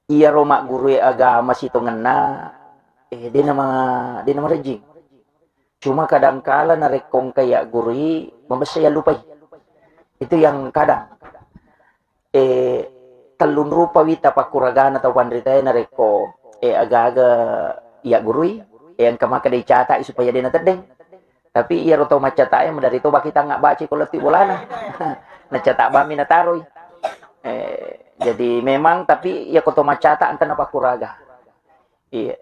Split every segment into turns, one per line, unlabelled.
iya ro mak guru agama situ ngena dia nama rejing. Cuma kadang kala narekong kayak guru membesaya lupai. Itu yang kadang eh talun rupa wita pakuragana atau pandritaya nareko aga-aga iya gurui yang kamaka day cata supaya dia natedeng. Tapi iya roto macata yang dari to kita nggak baca kalau ti bolana. Nacata bami nataroy. Jadi memang tapi ya koto macata angka napa kuraga. Iya.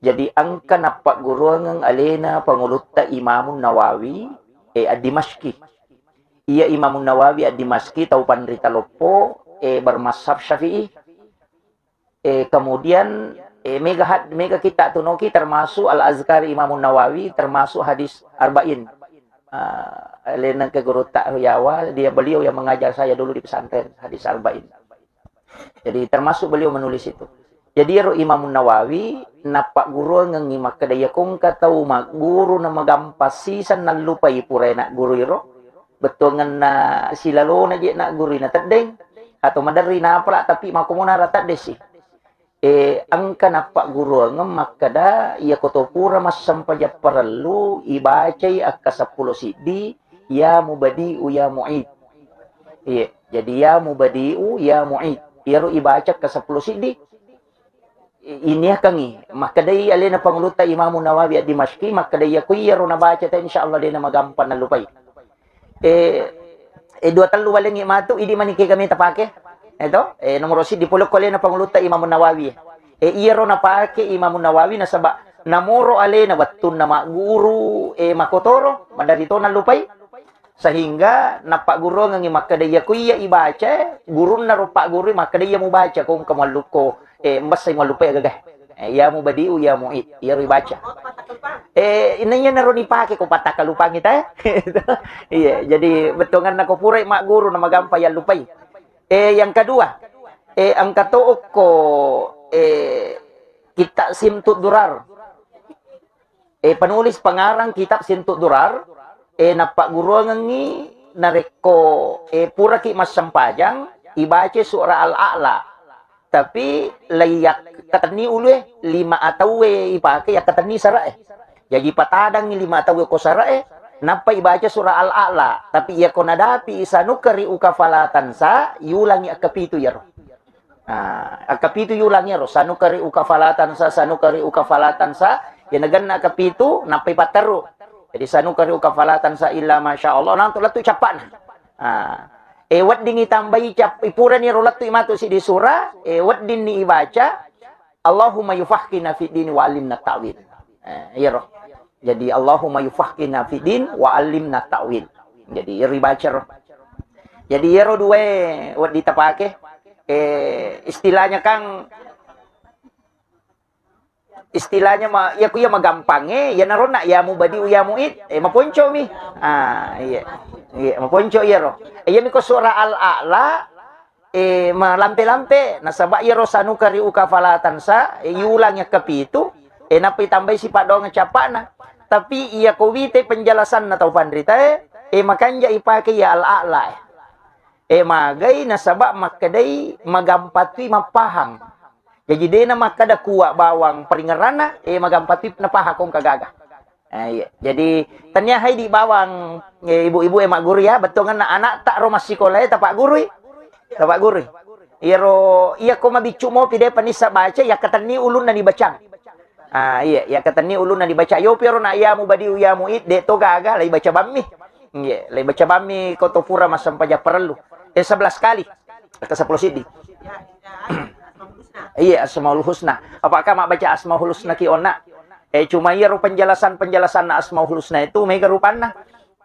Jadi angka napa guruangang alena pangulutta Imamun Nawawi ad-Dimashqi. Iya Imamun Nawawi ad-Dimashqi tau pandrita lopo bermashab Syafi'i. Kemudian mega kita tunoki termasuk Al-Azkari Imamun Nawawi termasuk hadis Arba'in. Alena ke guru Ta'yawa, dia beliau yang mengajar saya dulu di pesantren hadis Arba'in. Jadi termasuk beliau menulis itu. Jadi ro Imam Nawawi napak guru ngengimak kedaya kong katau mak guru na magampasi san nalupai purai nak guru ro. Betul ngena silalo na je nak guru na tedeng atau madari na apa tapi makumuna rata desi. Angka napak guru ngemak kada ia kotopura mas sampaja perlu ibacai akka 10 sidi ya mubadi'u ya mu'id. Iya, jadi ya mubadi'u ya mu'id. Iro ibaca ke 10 sidi. Ini kangi. Maka day alina panguluta Imamun Nawawi at Dimashqi, maka day ako iro na baca ta insyaallah din na magampan na lupay. Dua talu waling imato, idi maniki kami tapake. Ito, nomor 6 dipulok ko na panguluta Imamun Nawawi. Iro na pake Imamun Nawawi na saba namoro alina watun na maguru makotoro, madarito na lupay. Sehingga napak guru ngangi makadaya kuya ibaca guru na rupa guru makadaya mo baca kung kamaluko mbasay malupay agagay ya mo badiu ya mo ya ibaca inanya naro ni pake ko patakalupang kita iya jadi betongan nako puray mak guru na magampay ang lupay yang kedua ang katuok ko kita simtut durar penulis pengarang kitab simtut durar napak guru ngangi nareko pura ki mas sampajang ibace surah al-a'la tapi layak katani ulu 5 atau ipake ya katani sara jadi patadang 5 atau ko sara napa ibaca surah al-a'la tapi ya konadapi sanukari ukafalatan sa yulangi akapitu ya akapitu yulangi ro sanukari ukafalatan sa ya naganna akapitu napa ipataru. Jadi sanukari ukafalatan sa illa masya Allah nanti latu capan. Wat dingi tambahi cap ipura ni rolatu imatu si di surah. Wat din ni ibaca Allahumma yufahkina fid din wa alimna ta'wil. Iya roh. Jadi Allahumma yufahkina fid din wa alimna ta'wil. Jadi ribaca roh. Jadi ya roh dua wat ditapake. Istilahnya kang istilahnya ya kuya magampange ya narona ya mubadi ya muid maponco mi iya maponco ya ro ya mi ko surah al-a'la malampe-lampe nasaba ya ro sanukari ukafalatan sa yulang ya kapitu napi tambay si padong capana tapi iya ko wite penjelasan na tau pandrita makanja ipake ya al-a'la magay nasaba makadai magampatwi mapahang. Jadi dia nama kada kuat bawang peringerana, magampatip na pahakong kagaga. Jadi tanya hai di bawang ibu-ibu emak guru ya, betul kan anak tak rumah sekolah tapak guru. Iya ko mabicu mo pide panisa baca ya katani ulun na dibaca. Iya ya katani ulun na dibaca. Yo pero na ya mu badi ya muid de to gaga lai baca bammi. Iya, lai baca bammi ko to pura masampaja perlu. 11 kali. Ke 10 sidi. Iya Asmaul Husna. Apakah mak baca Asmaul Husna ki ona? Cuma iya penjelasan Asmaul Husna itu mega rupana.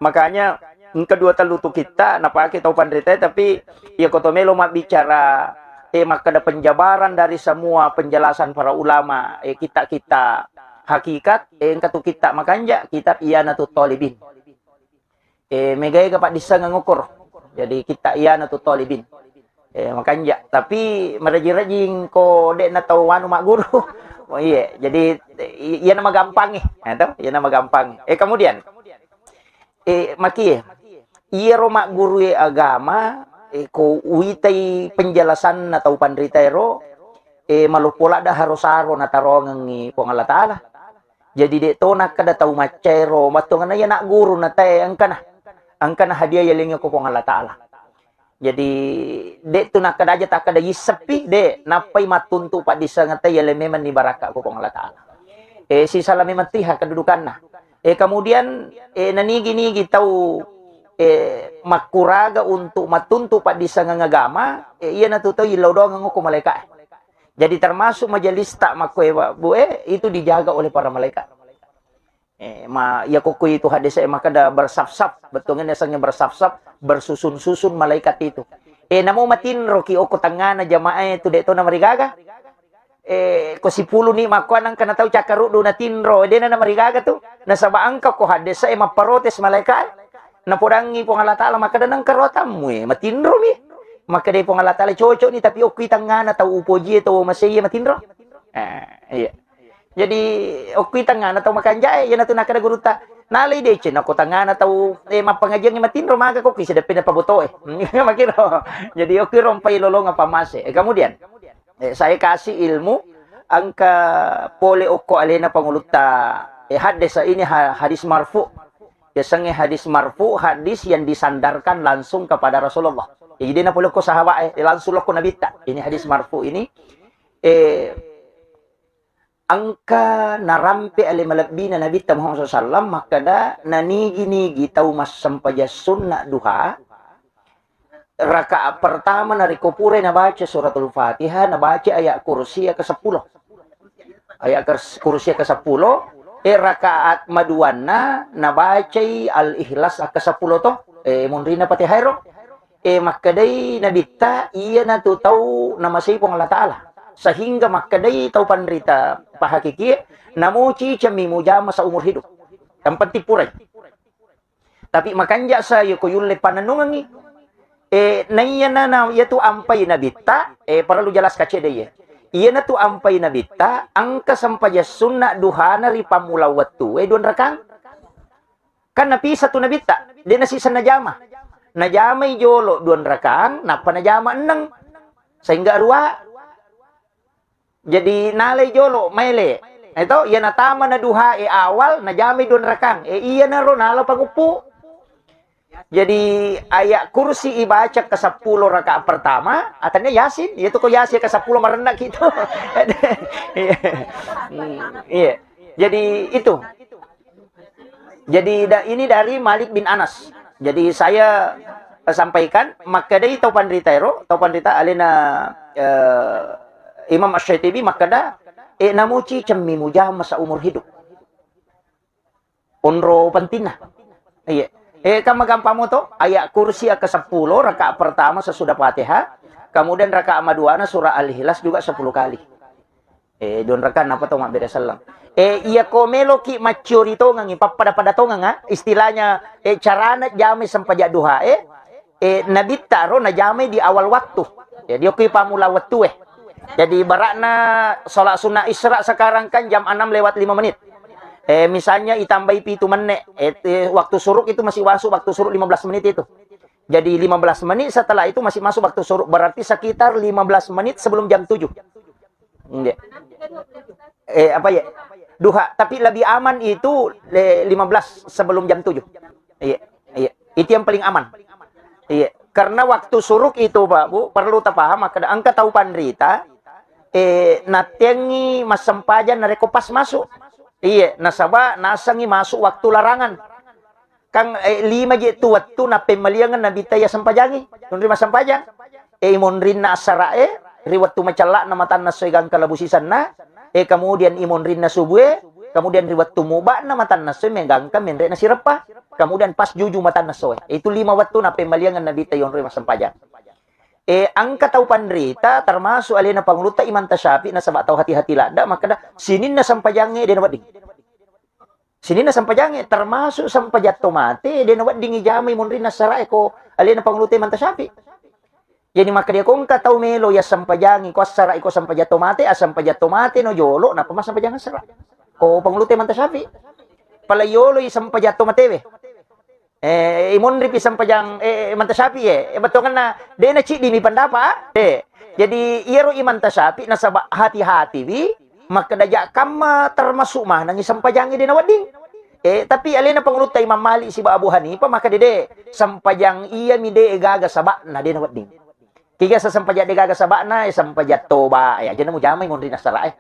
Makanya kedua telutu kita napa kita tahu pandrita tapi ya kotomelo mak bicara maka ada penjabaran dari semua penjelasan para ulama kita hakikat katu kita makanya kitab Iyanatut Talibin. Mega kapak disa ngukur. Jadi kita Iyanatut Talibin. Makanya tapi merajing-rajing ko dek na tawanu mak guru. Oh iya, jadi iya nama gampang tahu? Iya nama gampang. Kemudian maki iya ro mak guru agama ko uitai penjelasan atau pandrita ro malupula dah harus-haro na tarongang ni pong Allah Ta'ala. Jadi dek to nak kada tau macero, matungan na yan nak guru na tayo, ang kana hadiah yaling ko pong Allah Ta'ala. Jadi dek to nak kada aja tak kada yisepi, dek napay matuntu pa di sa ngata yaling memang ni baraka ko pong Allah Ta'ala. Si salami matiha kedudukan na. Kemudian nanigi-nigi tau makuraga untuk matuntu pa di sa ngagama, iya natutaw ilaw doang ang ko malaikat. Jadi termasuk majelis tak makwewa itu dijaga oleh para malaikat. Ya kuku itu hadis maka dah bersaf-saf, betulnya nasangnya bersaf-saf, bersusun-susun malaikat itu. Namo matin roki oko tangana jamaah itu dek to na marigaga. Ko si pulo ni makuan ang kanataw cakaru do na tinro, na marigaga tu. Nasabaan ka ko hadis maparotes malaikat. Napudangi po Allah Ta'ala maka danang karotam mo matinro mi. Maka day po Allah Ta'ala cocok ni tapi okwi tangana tau upoji tau masaya matinro. Iya. Jadi okwi tangana tau makanja yan nato nakada guruta. Nalay day chen ako tangana tau mapangajian ni matinro maga ko kisa dapin na pabuto makiro. Jadi okwi rompay lolong pamase. Kemudian saya kasih ilmu angka pole oko alena panguluta hadis ini hadis marfu. Biasanya hadis marfu, hadis yang disandarkan langsung kepada Rasulullah. Jadi na pula ko sahabat langsung ko nabita. Ini hadis marfu ini angka narampi ali malabbi na nabita Muhammad SAW maka da nanigi-nigi tau mas sampaja sunnah duha. Rakaat pertama na rikopure na baca suratul Fatihah, na baca ayat kursi ke-10. Ayat kursi ke-10. Rakaat maduana nabacay al-ihlas ke-10 to munrina pati hayro makkaday nabita iya natutaw na masipong Allah Ta'ala sehingga makkaday taw panrita pahakiki namuci cami mujama sa umur hidup tempat tipuray tapi makanja sa yukoyule pananungangi naiya na yatu ampay nabita perlu jelas kacedeye. Iya na tu ampay na bita, ang kasampaya sunna duha na ripamulawat tu, doon rakang. Kan napisa tu na bita, di na sisa najama. Najamay jolo doon rakang, napanajama nang. Sehingga arwa. Jadi nalay jolo, mayle. Ito, iya na tama na duha, awal, najamay doon rakang. Iya na ro, nalo pagupo. Jadi ayat kursi ibaca ke-10 rakaat pertama, atanya Yasin, itu kok Yasin ke-10 merendah gitu. Iya. Jadi itu. Jadi ini dari Malik bin Anas. Jadi saya sampaikan maka dari taupan rita alina Imam Asy-Syafi'i maka da namuci cemmi mujama sa umur hidup. Unro pentina. Iya. Kamagampang mo to, ayat kursi ke-10, rakaat pertama sesudah Fatihah, kemudian rakaat maduana surah Al-Ikhlas juga 10 kali. Don rakaat apa to mabeda salam. Iya komelo ki mature to ngangi papada to nga istilahnya carana jami sampaja duha nabita ro na jami di awal waktu. Jadi oke pamula waktu Jadi barakna salat sunnah Isra sekarang kan jam 6 lewat 5 menit. Misalnya itambai pitu menit, waktu suruk itu masih masuk waktu suruk 15 menit itu. Jadi 15 menit setelah itu masih masuk waktu suruk, berarti sekitar 15 menit sebelum jam 7. Apa ya? Duha, tapi lebih aman itu 15 sebelum jam 7. Iya. Itu yang paling aman. Iya. Karena waktu suruk itu, Pak Bu, perlu paham, maka angka tahu pandrita natengi masampajan nareko pas masuk. Iya, nasaba nasangi masuk waktu larangan. Kang 5 jitu waktu na pemaliangan na bitaya sampajangi. Nunrima sampajang. Imonrin na asara riwatu macala na matan na soigang kalabusisan na. Kemudian imonrin na subwe. Kemudian riwatu muba na matan na soy menggang ka menre na sirapa. Kemudian pas juju matan na soy. Itu 5 waktu na pemaliangan na bitaya nunrima sampajang. Ang kataw panrita termasuk alina panguluta iman tasyafi na sabataw hati-hati lada maka sinin na sampajange din wading. Sinin na sampajange termasuk sampajat tomate din wading ijamay munrin na sarae ko alina panguluta iman tasyafi. Jadi maka dia kung kataw melo ya sampajange ko sarae ko sampajat tomate no yolo na pamas sampajange sara. Ko panguluta iman tasyafi. Pala yolo sampajat tomate we. Imun ri pisang pajang mantasapi betul kan na de na ci di mi pandapa Jadi iero iman tasapi nasaba hati-hati bi maka dajak kama termasuk mah nang sampajangi di nawading. Tapi alena pangurut Imam Malik si Abu Hanifah maka dede sampajang iya mi de gaga sabak na di nawading. Tiga sa sampajak de gaga sabak na sampajak toba ya jangan mo jamay ngondi nasara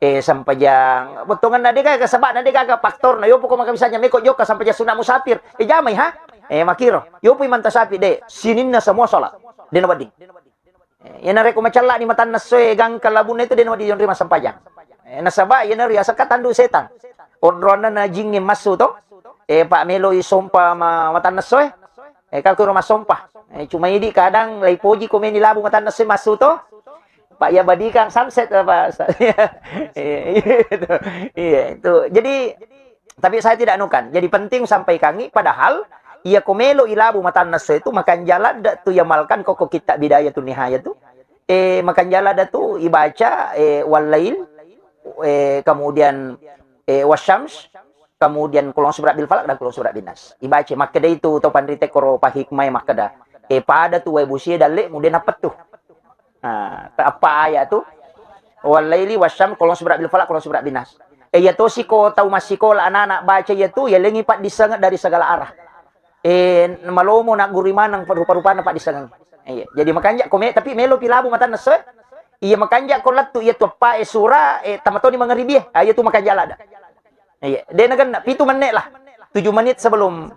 sampajang betongan na de gaga sabak na de gaga faktor na yo po ko makabisanya meko yo ka sampajak sunat musafir. Jamay ha. Makiro yo po iman tasapi de sinin na semua salat di nawading. Yan na ko macala ni matan na soy gang kalabun na ito din wadi yon rin masampayang. Nasaba yan na rin asa katandu setan. Odron na jingin masu to. Pak Melo isompa matan na soy. Kalkuro masompa. Cuma ini kadang lay poji ko nilabu matan na soy masu to. Pak ya badi kang sunset apa. Itu. Jadi tapi saya tidak nukan. Jadi penting sampai kangi padahal ia komelo ilabu matan naso itu makan jala da tu yamalkan koko kita bidaya tu nihaya tu makan jala da tu ibaca walail kemudian wasyams kemudian kulon surat bil falak dan kulon surat bin nas ibaca maka da itu to pandrite koro pahikmai maka da pada tu webusi dalle kemudian apa tu apa ayat tu walaili wasyam kulon surat bil falak kulon surat bin nas ya to siko tahu masiko anak-anak baca ya tu ya lengi pat disangat dari segala arah malomo nak guriman ng rupa-rupa na padisangan. Jadi makanya kome tapi melo pilabu mata na sa iya makanya kolat tu iya tu pa sura tamato ni mga ribi ayo tu makajala da. Den nagan 7 menit lah. 7 menit sebelum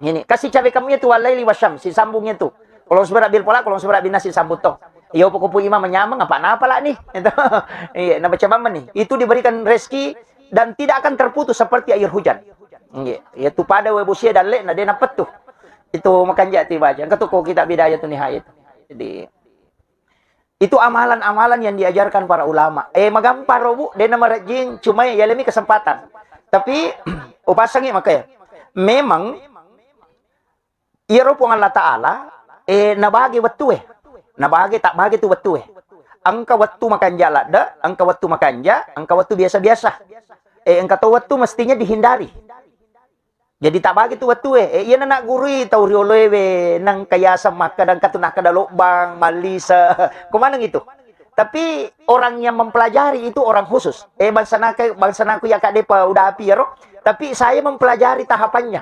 ini. Kasih cabe kamu itu walaili wasyam si sambungnya tu. Kalau surat bil pola kalau surat binas si sambut to. Iyo po imam menyamang apa lah nih. Itu. Iya, na baca mama nih. Itu diberikan rezeki dan tidak akan terputus seperti air hujan. Ya tu pada webusia dan lek na dia dapat tuh. Itu makan jati baca. Ketuko kita bidaya tu nihayat. Jadi itu amalan-amalan yang diajarkan para ulama. Magampar robu dia nama rajin cuma ya lemi kesempatan. Tapi upasangi makanya memang iro po Allah Taala nabagi waktu nabagi tak bagi tu waktu angka waktu makan jala da angka waktu makan ja angka waktu biasa-biasa angka tu waktu mestinya dihindari. Jadi tak bagi tu waktu iya na guri tau riolowe nang kaya sa makadang katunah kada lobang malisa kumana gitu. Tapi orang yang mempelajari itu orang khusus. Bangsa naku ya kak depa udah api ya roh. Tapi saya mempelajari tahapannya.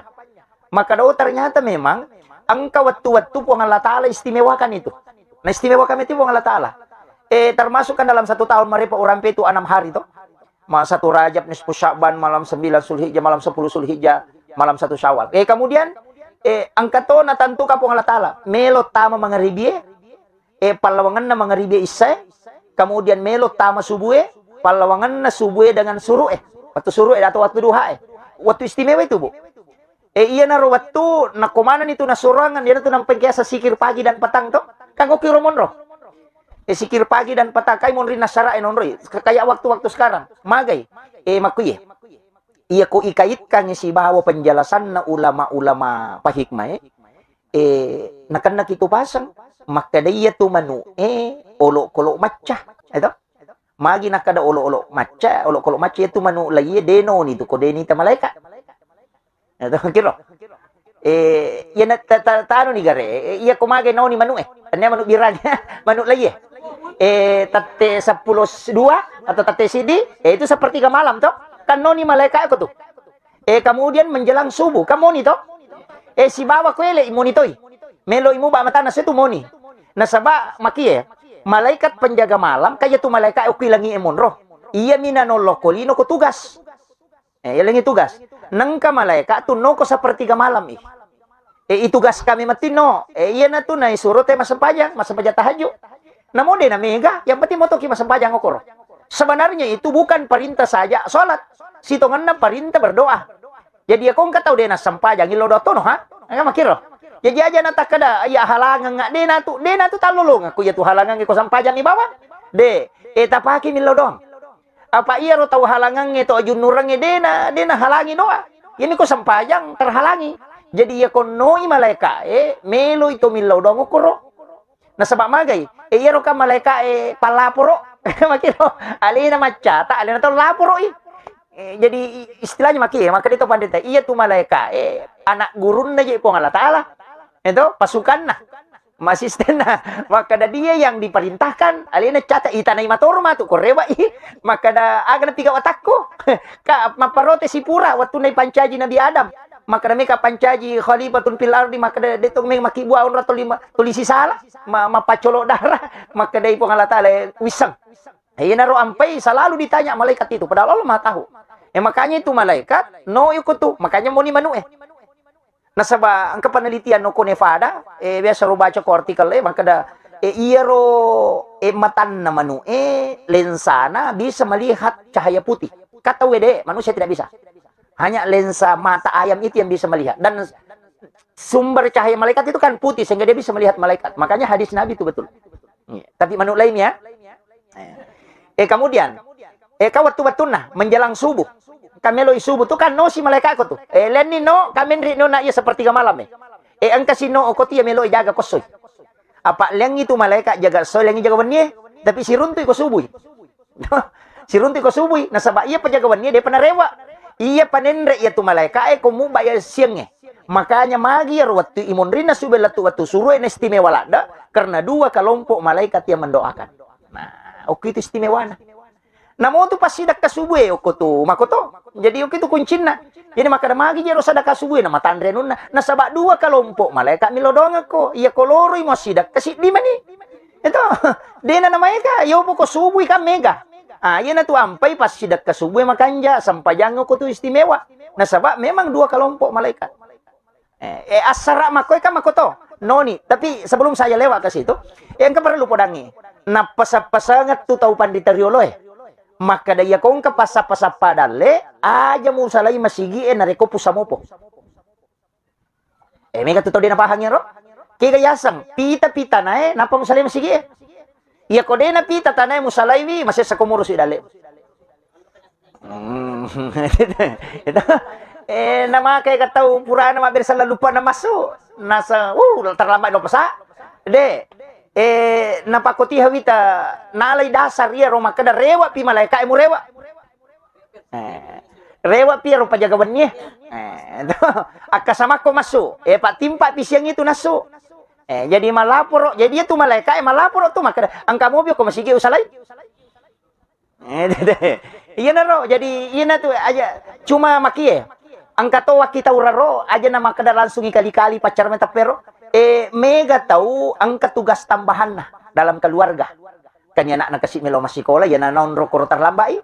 Maka ternyata memang angka waktu-waktu puang Allah Ta'ala istimewakan itu. Nah istimewakan itu puang Allah Ta'ala. Termasuk kan dalam 1 tahun mereka orang itu 6 hari toh. 1 Rajab, nisfu Sya'ban, malam 9 Zulhijjah, malam 10 Zulhijjah, malam 1 Syawal. Kemudian angka to na tentu ka puang Allah Ta'ala. Melo tama mangaribie, palawangan na mangaribie isa, kemudian melo tama subuhe, palawangan na subuhe dengan suruh waktu suruh atau waktu duha waktu istimewa itu bu. Iya na waktu na kumanan itu na surangan dia tu nampeng kaya sa sikir pagi dan petang to. Kanggo kiro monro. Sikir pagi dan petang kay monri nasara enonroy. Kayak waktu-waktu sekarang. Magay. Makuye. Iya ko ikaitkan si bahawa penjelasan na ulama-ulama pahikmah nakan nakitu pasang maka daya tu manu olok-kolok macah itu magi nakada olok-olok macah olok-kolok macah itu manu lagi deno ni tu ko deni ta malaikat itu kira ya na tano ni gare iya ko magi no ni manu anya manu biranya manu lagi tate 12 atau tate sidi itu seperti ke malam toh kan no ni malaikat ko tu kemudian menjelang subuh kamu ni toh si bawa kwele imonitoy melo imu ba mata na setu moni nasaba makie malaikat penjaga malam kaya tu malaikat ukilangi emonro iya minanolok kolino ko tugas ilangi tugas nangka malaikat tu no ko seperti ke malam itugas kami matino iya na tu na isuro te masempajang tahajud namun de na mega yang penting mo to ki masempajang okoro sebenarnya itu bukan perintah saja salat sitongan na perintah berdoa jadi aku enggak tahu de na sempajang ilodoto no ha nga makiro jadi aja nata kada ya halangan nga dena tu talulung aku ya tu halangan ko sampajang ibawa de tapaki milodong apa iya ro tahu halangan itu ajun nurang dena halangi doa ini ko sampajang terhalangi jadi ya ko noi malaika melo itu milodong ko ro nasaba magay iya ro ka malaika palaporo makiro alina macata alina to laporo jadi istilahnya maka itu pandai iya tu malaika anak gurun na je po Allah Taala itu pasukan nah Masisten na. Maka da dia yang diperintahkan, alina cata itanay matorma tu korewa maka da aga na piga watakko. Ka maparote si pura waktu nay pancaji Nabi Adam. Maka da meka pancaji khalifatun fil ardi maka da detong may makibuaon ra tulisi sala mapacolo darah maka da ipo ngalatala wisang. Ayun na ro ampay selalu ditanya malaikat itu padahal Allah Maha tahu. Makanya itu malaikat no ikutu makanya mo ni manu nasa ba ang kapanalitian no ko Nevada biasa ro baca ko artikel maka da iya ro matan na manu lensa na bisa melihat cahaya putih kata wede manusia tidak bisa hanya lensa mata ayam itu yang bisa melihat dan sumber cahaya malaikat itu kan putih sehingga dia bisa melihat malaikat makanya hadis Nabi itu betul tapi manu lainnya kemudian waktu nah menjelang subuh kamelo subuh tu kan no si malaikat ko tu leni no kamen ri no na iya sepertiga malam ang kasino ko tiya melo jaga kosoy apa leng itu malaikat jaga soy leng jaga wenye tapi si runtu ko subuh si runtu ko subuh nasaba iya penjaga wenye dia penarewa iya panenre iya tu malaikat komu bayar siang makanya magi waktu imun rina subel waktu suruh istimewa lada karena dua kelompok malaikat yang mendoakan nah oke itu istimewa namo tu pasti dak kasubuh oko tu makoto jadi oke itu kuncina jadi maka da magi jero sadaka subuh na matandre nun na sabak dua kelompok malaikat milodong ko iya koloro mo sidak kasi di mani itu dena na maika yo ko subuh ka mega iya na tu ampai pas sidak kasubuh makanja sampajang ko tu istimewa na sabak memang dua kelompok malaikat asara makoy ka makoto noni tapi sebelum saya lewat ke situ yang perlu podangi na pasapasangat tu tau panditariolo maka daya kong kapasa-pasa padale aja mo salay masigi nareko pusamopo mega tuto din napahangin ro kigayasang pita-pita na napa mo salay masigi iya ko din na pita tanay mo salay masya sa kumuro si dali ito namakay kataw pura na mabir sa lalupa na maso nasa terlambat no pasa de napakoti hawita nalay dasar iya ro makada rewa pi malaikat mo rewa rewa pi ro pajagawan niya akasama ko maso pak timpa pi siyang itu naso jadi malapor jadi itu malaikat malapor tu makada ang kamobi ko masigi usalay iya na ro jadi iya na tu aja cuma makie ang katowa kita uraro aja na makada langsung kali-kali pacar meta pero mega tahu ang katugas tambahan na dalam keluarga. Kanya nak kasih melo masikola yan na naon ro koro tarlambai.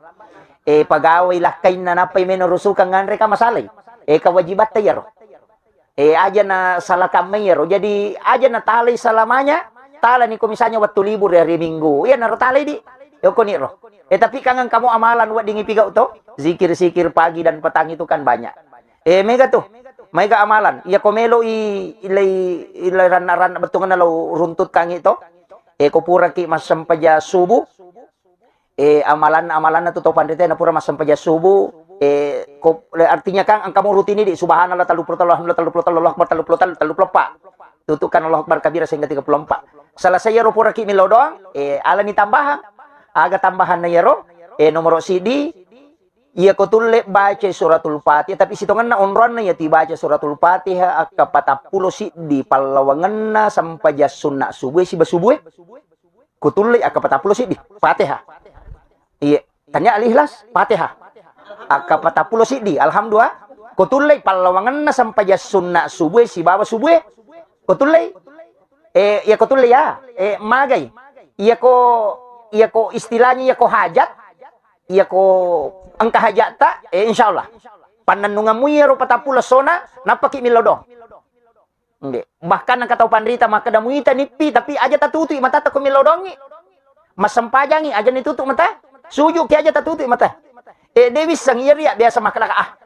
Pagaway lakay na napay menorusukan nganre ka masalay. Kawajibat tayaro. Aja na salah kamero. Jadi aja na talay salamanya. Tala ni komisanya waktu libur hari Minggu. Yan na ro talay di. Yoko ni ro. Tapi kangang kamu amalan wat dingi pigaw to. Zikir-zikir pagi dan petang itu kan banyak. Mega tuh. Mega amalan. Iya komelo ilay ran betungan na lo runtut kang ito. Kupura ki masampaja subuh. Amalan na to pandite na pura masampaja subuh. Artinya kang ang kamu rutin ini subhanallah 33 alhamdulillah 33 Allah akbar 34 tutukan Allah akbar kabira sehingga 34. Salah saya ro pura ki milo doang. Ala ni tambahan. Aga tambahan na yero. Nomor CD iya ko tulle baca suratul Fatihah tapi sitongan na onron na yati baca suratul Fatihah akka 40 si di palawangan na sampai sunna subuh si basubuh ko tulle akka 40 si di Fatihah iya tanya al-Ikhlas Fatihah akka 40 si di alhamdulillah ko tulle palawangan na sampai sunna subuh si baba subuh ko tulle iya ko tulle ya magay iya ko istilahnya iya ko hajat iya ko ang kahajata insyaallah pananungan mo yero patapula sona napaki milodong hindi bahkan ang kataw panrita makadamuita nipi tapi aja tatutu mata ta ko milodongi masampajangi aja nitutu mata suju ki aja tatutu mata dewi sang iya biasa makalaka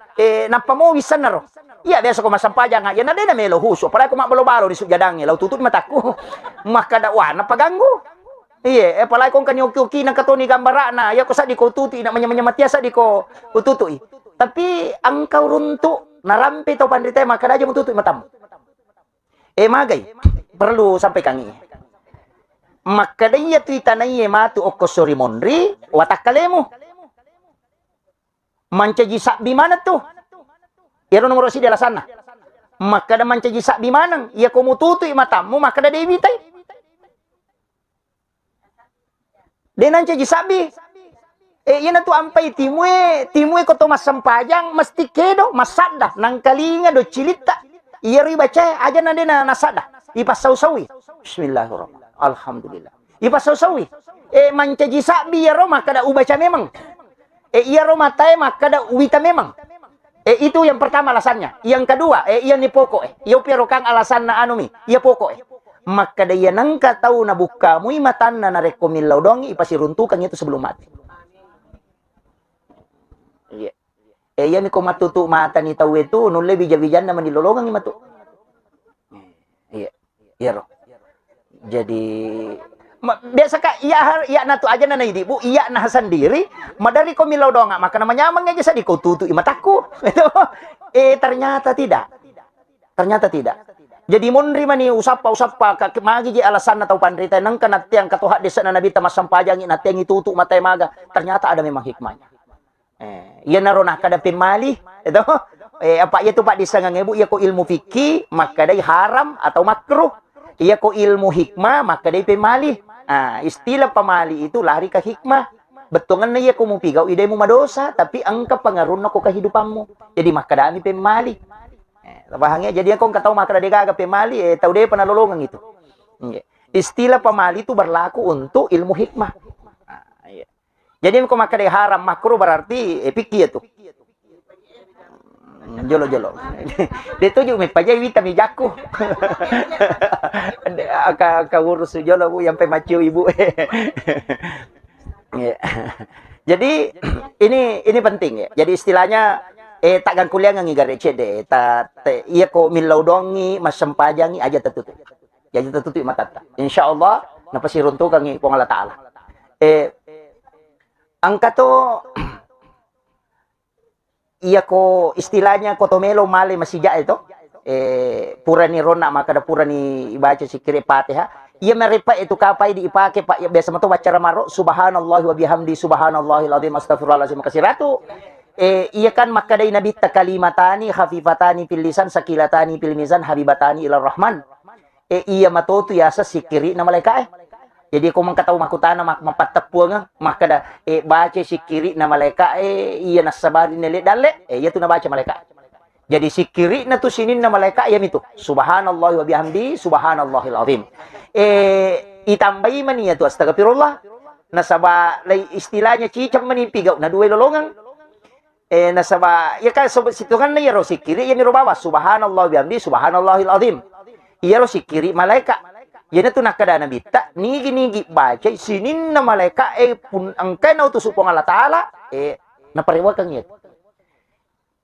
napamo wisan na ro iya biasa ko masampajang ya na melo huso para ko mabalobaro di sujadangi law tutut mataku makada wa napaganggu iya, palagi kong kanyuki ng katoni gambara na, ya ko sa di ko tuti, na manya-manya sa di ko ututui. Tapi, ang kaurunto, narampi to pandita, makadadya mo tutui matam. Magay, perlu sampai kangi. Makadaya tuita na matu okosori monri, watak kalemo. Mancaji sakbi mana tuh? Yaro nomor si dela sana. maka da mancaji sabi manang iya ko mututu matamu maka da debitai de nancaji sabi yan tu ampai timue ko to masampajang mesti kedo masada nang kalinga do cilita iya ri baca aja nade na nasada ipasau-sawi bismillahirrahmanirrahim alhamdulillah ipasau-sawi mancaji sabi ya ro maka da ubaca memang iya ro matai maka da uwita memang itu yang pertama alasannya. Yang kedua, iya ni pokok. Iyo pero kang alasan na ano mi. Iya pokok. Maka daya nang kataw na buka mo matan na narekomilaw dong ipasiruntukan itu sebelum mati. Iya. Iya ni ko matutu mata ni taw itu nulle bijal-bijal naman nilolongan ni matu. Iya. Iya ro. Jadi biasa kak iya na tu aja na naidi bu iya na sendiri madari ko milaw doang maka namanya amang aja sadi ko tutu mataku ternyata tidak jadi munri mani usapa magi ji alasan atau pandrita nang kanat yang katuha desa na nabi tamas sampajang na tiang itutu matai maga ternyata ada memang hikmahnya iya narona kada pemali itu apa itu pak desa ngebu iya ko ilmu fikih maka dai haram atau makruh iya ko ilmu hikmah maka dai pemali istilah pamali itu lari ke hikmah. Betongan na iya kung pigaw, iday mo madosa, tapi ang kapangaron na ko kahidupan mo. Jadi makadami pemali. Bahangnya, jadi kung kataw makadadigaga pemali, tau day panalulungan itu. Istilah pamali itu berlaku untuk ilmu hikmah. Jadi kung makaday haram makro berarti pikir itu. Jolo. Dito yung may pajay wita mi jaku. Kawurus jolo bu yang pemacu ibu. Jadi ini penting ya. Jadi istilahnya takkan kuliah ngigare cede iya ko milaw dongi masampajangi aja tertutup. Jadi tertutup matata. Insyaallah napasirunto kangi po Allah taala. Angka to iya ko istilahnya kotomelo male masija itu pura ni rona maka da pura ni ibaca sikire Fatihah iya merepa itu kapai diipake pak ya biasa mato baca ramaro subhanallah wa bihamdi subhanallahil azim astaghfirullahalazim kasiratu iya kan maka dai nabi kalimatani khafifatani fil lisan sakilatani fil mizan habibatani ila rahman iya matoto yasa sikiri na malaikat jadi kung mangkataw makutana mapatapuang maka da baca si kiri na malaikat iya nasabari nile dale iya tu na baca malaikat. Jadi si kiri na tu sinin na malaikat iya itu subhanallah wa bihamdi subhanallahil azim. Itambayi man iya tu astagfirullah nasaba lay istilahnya cicam manipigaw na duwe lolongan nasaba ya ka so situkan na yaro si kiri iya niro bawa subhanallah wa bihamdi subhanallahil azim. Iya ro si kiri malaikat. Yan ito nakadana bita, nigi baca, sinin na malaika, pun angkay na utusok po ng Allah Ta'ala, napariwag kang yun.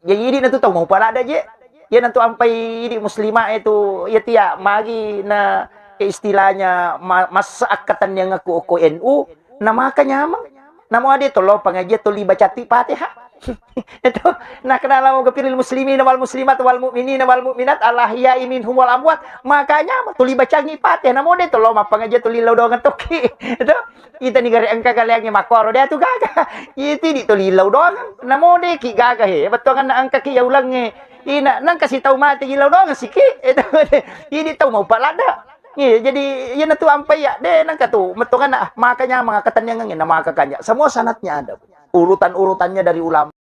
Jadi na ito tayo, mau pala da je. Yan ito ampay di muslima ito, yatiya, magi na istilahnya, mas akatan niya nga ko NU, na makanyamang. Namo adi, tulo pangagya, tuli bacati Fatihah. Ito, nakanala mo kapiril muslimin wal muslimat wal mu'minin wal mu'minat alahiyai minhum wal amwat makanya tuli bacang ipat ya namo dito lo mapangaja tuli law dongan toki ito ita ni gari ang kagalayang ni makoro dia tu gaga iti di tuli law dongan namo de ki gaga he betongan na ang kakiyaw lang ina nang kasi taw mati ilaw dongan siki ito ini taw mau palada jadi yan na tu ampay ya de nang katu metongan na makanya mga katanyangan na makakanya semua sanatnya ada urutan-urutannya dari ulama